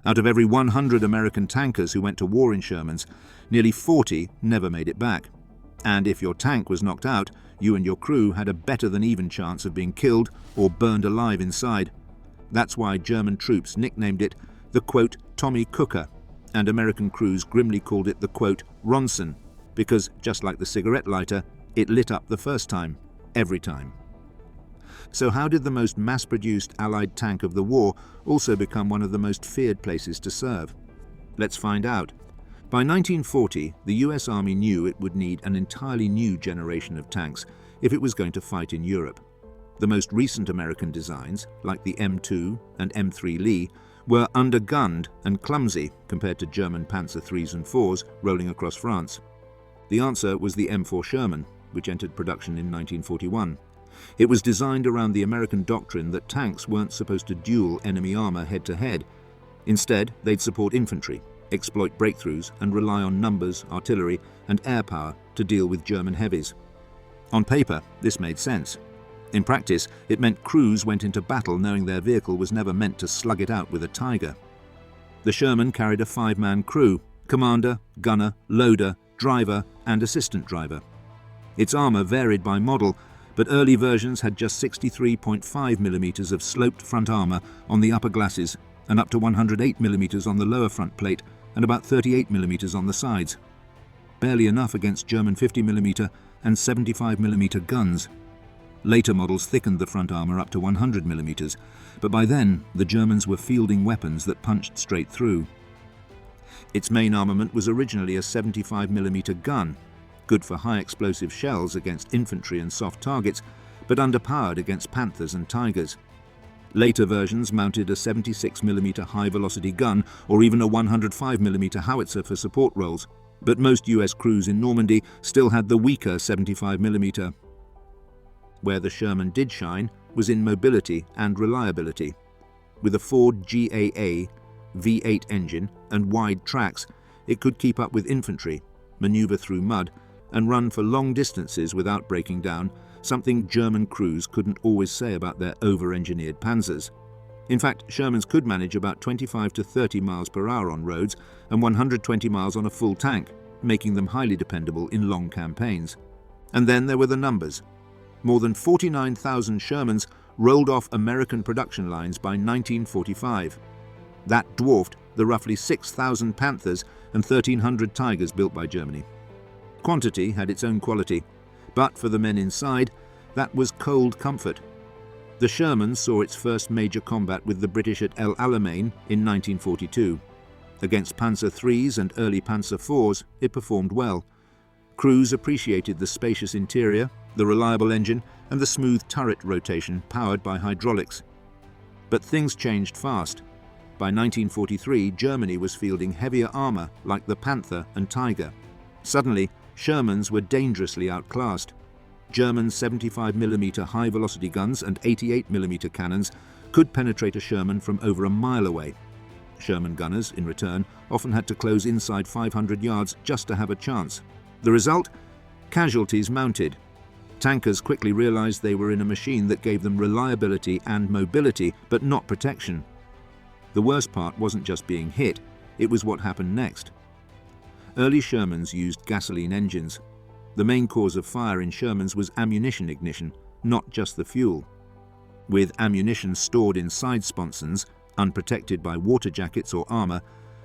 Out of every 100 American tankers who went to war in Shermans, nearly 40 never made it back. And if your tank was knocked out, you and your crew had a better than even chance of being killed or burned alive inside. That's why German troops nicknamed it the, quote, Tommy Cooker, and American crews grimly called it the, quote, Ronson, because, just like the cigarette lighter, it lit up the first time, every time. So how did the most mass-produced Allied tank of the war also become one of the most feared places to serve? Let's find out. By 1940, the US Army knew it would need an entirely new generation of tanks if it was going to fight in Europe. The most recent American designs, like the M2 and M3 Lee, were undergunned and clumsy compared to German Panzer IIIs and IVs rolling across France. The answer was the M4 Sherman, which entered production in 1941. It was designed around the American doctrine that tanks weren't supposed to duel enemy armor head-to-head. Instead, they'd support infantry, exploit breakthroughs, and rely on numbers, artillery, and air power to deal with German heavies. On paper, this made sense. In practice, it meant crews went into battle knowing their vehicle was never meant to slug it out with a Tiger. The Sherman carried a 5-man crew: commander, gunner, loader, driver, and assistant driver. Its armor varied by model, but early versions had just 63.5mm of sloped front armor on the upper glasses and up to 108mm on the lower front plate and about 38mm on the sides. Barely enough against German 50mm and 75mm guns. Later models thickened the front armor up to 100mm, but by then the Germans were fielding weapons that punched straight through. Its main armament was originally a 75mm gun, good for high explosive shells against infantry and soft targets, but underpowered against Panthers and Tigers. Later versions mounted a 76mm high-velocity gun or even a 105mm howitzer for support roles, but most US crews in Normandy still had the weaker 75mm. Where the Sherman did shine was in mobility and reliability. With a Ford GAA V8 engine and wide tracks, it could keep up with infantry, maneuver through mud, and run for long distances without breaking down, something German crews couldn't always say about their over-engineered Panzers. In fact, Shermans could manage about 25 to 30 miles per hour on roads and 120 miles on a full tank, making them highly dependable in long campaigns. And then there were the numbers. More than 49,000 Shermans rolled off American production lines by 1945. That dwarfed the roughly 6,000 Panthers and 1,300 Tigers built by Germany. Quantity had its own quality, but for the men inside, that was cold comfort. The Sherman saw its first major combat with the British at El Alamein in 1942. Against Panzer IIIs and early Panzer IVs, it performed well. Crews appreciated the spacious interior, the reliable engine, and the smooth turret rotation powered by hydraulics. But things changed fast. By 1943, Germany was fielding heavier armor like the Panther and Tiger. Suddenly, Shermans were dangerously outclassed. German 75mm high-velocity guns and 88mm cannons could penetrate a Sherman from over a mile away. Sherman gunners, in return, often had to close inside 500 yards just to have a chance. The result? Casualties mounted. Tankers quickly realized they were in a machine that gave them reliability and mobility, but not protection. The worst part wasn't just being hit, it was what happened next. Early Shermans used gasoline engines. The main cause of fire in Shermans was ammunition ignition, not just the fuel. With ammunition stored in side sponsons, unprotected by water jackets or armor,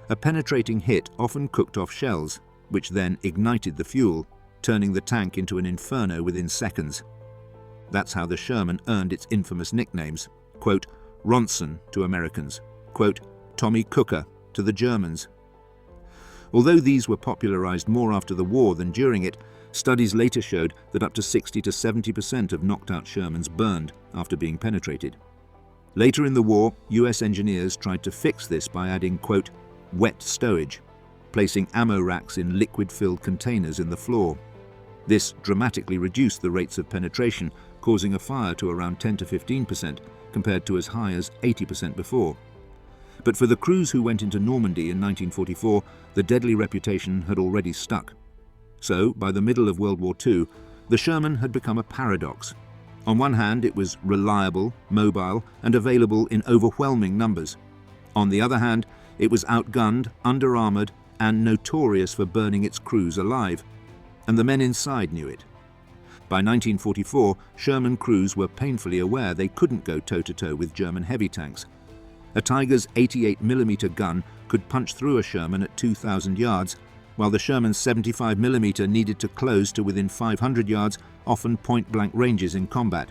a penetrating hit often cooked off shells, which then ignited the fuel, turning the tank into an inferno within seconds. That's how the Sherman earned its infamous nicknames, quote, Ronson to Americans, quote, Tommy Cooker to the Germans. Although these were popularized more after the war than during it, studies later showed that up to 60 to 70% of knocked-out Shermans burned after being penetrated. Later in the war, US engineers tried to fix this by adding, quote, wet stowage, placing ammo racks in liquid-filled containers in the floor. This dramatically reduced the rates of penetration, causing a fire to around 10 to 15% compared to as high as 80% before. But for the crews who went into Normandy in 1944, the deadly reputation had already stuck. So, by the middle of World War II, the Sherman had become a paradox. On one hand, it was reliable, mobile, and available in overwhelming numbers. On the other hand, It was outgunned, under-armoured, and notorious for burning its crews alive. And the men inside knew it. By 1944, Sherman crews were painfully aware they couldn't go toe-to-toe with German heavy tanks. A Tiger's 88mm gun could punch through a Sherman at 2,000 yards, while the Sherman's 75mm needed to close to within 500 yards, often point-blank ranges in combat.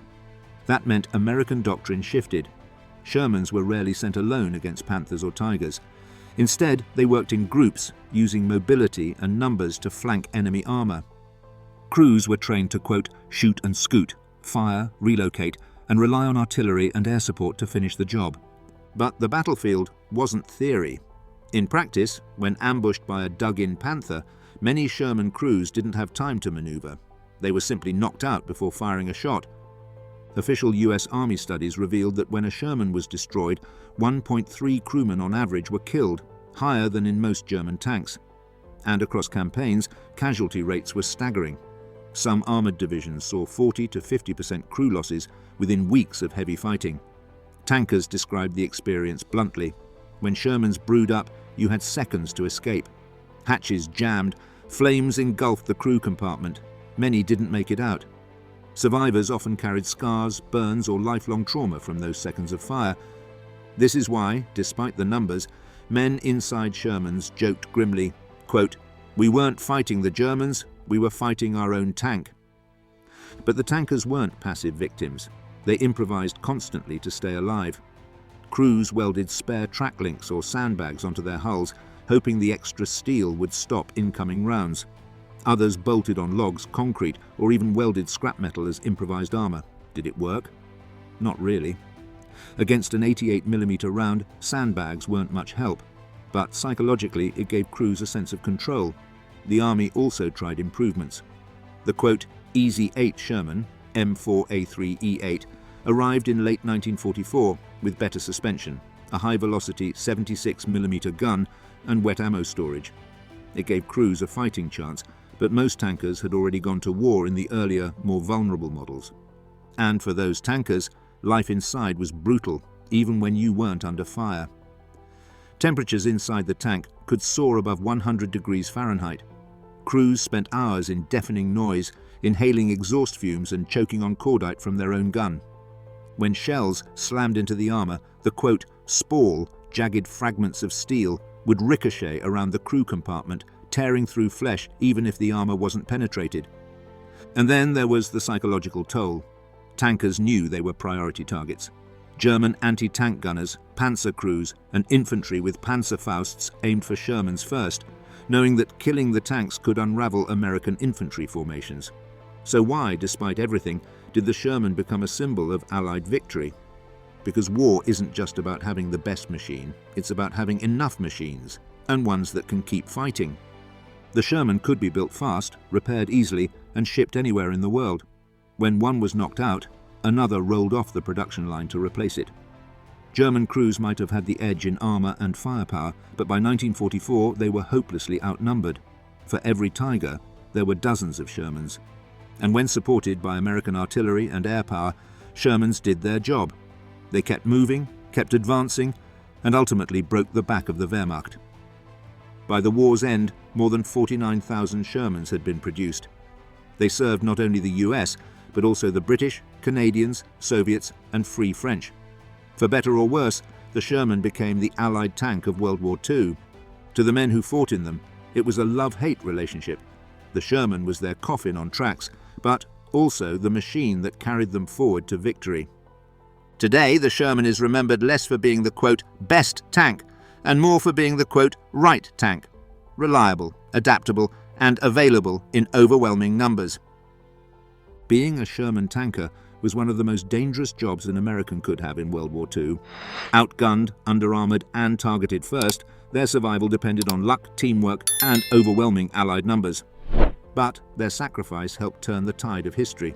That meant American doctrine shifted. Shermans were rarely sent alone against Panthers or Tigers. Instead, they worked in groups, using mobility and numbers to flank enemy armour. Crews were trained to, quote, shoot and scoot, fire, relocate, and rely on artillery and air support to finish the job. But the battlefield wasn't theory. In practice, when ambushed by a dug-in Panther, many Sherman crews didn't have time to manoeuvre. They were simply knocked out before firing a shot. Official US Army studies revealed that when a Sherman was destroyed, 1.3 crewmen on average were killed, higher than in most German tanks. And across campaigns, casualty rates were staggering. Some armoured divisions saw 40 to 50% crew losses within weeks of heavy fighting. Tankers described the experience bluntly. When Shermans brewed up, you had seconds to escape. Hatches jammed, flames engulfed the crew compartment. Many didn't make it out. Survivors often carried scars, burns, or lifelong trauma from those seconds of fire. This is why, despite the numbers, men inside Shermans joked grimly, quote, "We weren't fighting the Germans, we were fighting our own tank." But the tankers weren't passive victims. They improvised constantly to stay alive. Crews welded spare track links or sandbags onto their hulls, hoping the extra steel would stop incoming rounds. Others bolted on logs, concrete, or even welded scrap metal as improvised armour. Did it work? Not really. Against an 88mm round, sandbags weren't much help, but psychologically it gave crews a sense of control. The Army also tried improvements. The quote, Easy 8 Sherman, M4A3E8, arrived in late 1944 with better suspension, a high-velocity 76mm gun, and wet ammo storage. It gave crews a fighting chance, but most tankers had already gone to war in the earlier, more vulnerable models. And for those tankers, life inside was brutal, even when you weren't under fire. Temperatures inside the tank could soar above 100 degrees Fahrenheit. Crews spent hours in deafening noise, inhaling exhaust fumes and choking on cordite from their own gun. When shells slammed into the armour, the quote, spall, jagged fragments of steel, would ricochet around the crew compartment, tearing through flesh even if the armour wasn't penetrated. And then there was the psychological toll. Tankers knew they were priority targets. German anti-tank gunners, panzer crews, and infantry with Panzerfausts aimed for Shermans first, knowing that killing the tanks could unravel American infantry formations. So why, despite everything, did the Sherman become a symbol of Allied victory? Because war isn't just about having the best machine, it's about having enough machines, and ones that can keep fighting. The Sherman could be built fast, repaired easily, and shipped anywhere in the world. When one was knocked out, another rolled off the production line to replace it. German crews might have had the edge in armour and firepower, but by 1944 they were hopelessly outnumbered. For every Tiger, there were dozens of Shermans. And when supported by American artillery and air power, Shermans did their job. They kept moving, kept advancing, and ultimately broke the back of the Wehrmacht. By the war's end, more than 49,000 Shermans had been produced. They served not only the US, but also the British, Canadians, Soviets, and Free French. For better or worse, the Sherman became the Allied tank of World War II. To the men who fought in them, it was a love-hate relationship. The Sherman was their coffin on tracks, but also the machine that carried them forward to victory. Today, the Sherman is remembered less for being the, quote, best tank, and more for being the, quote, right tank, reliable, adaptable, and available in overwhelming numbers. Being a Sherman tanker was one of the most dangerous jobs an American could have in World War II. Outgunned, under-armoured, and targeted first, their survival depended on luck, teamwork, and overwhelming Allied numbers. But their sacrifice helped turn the tide of history.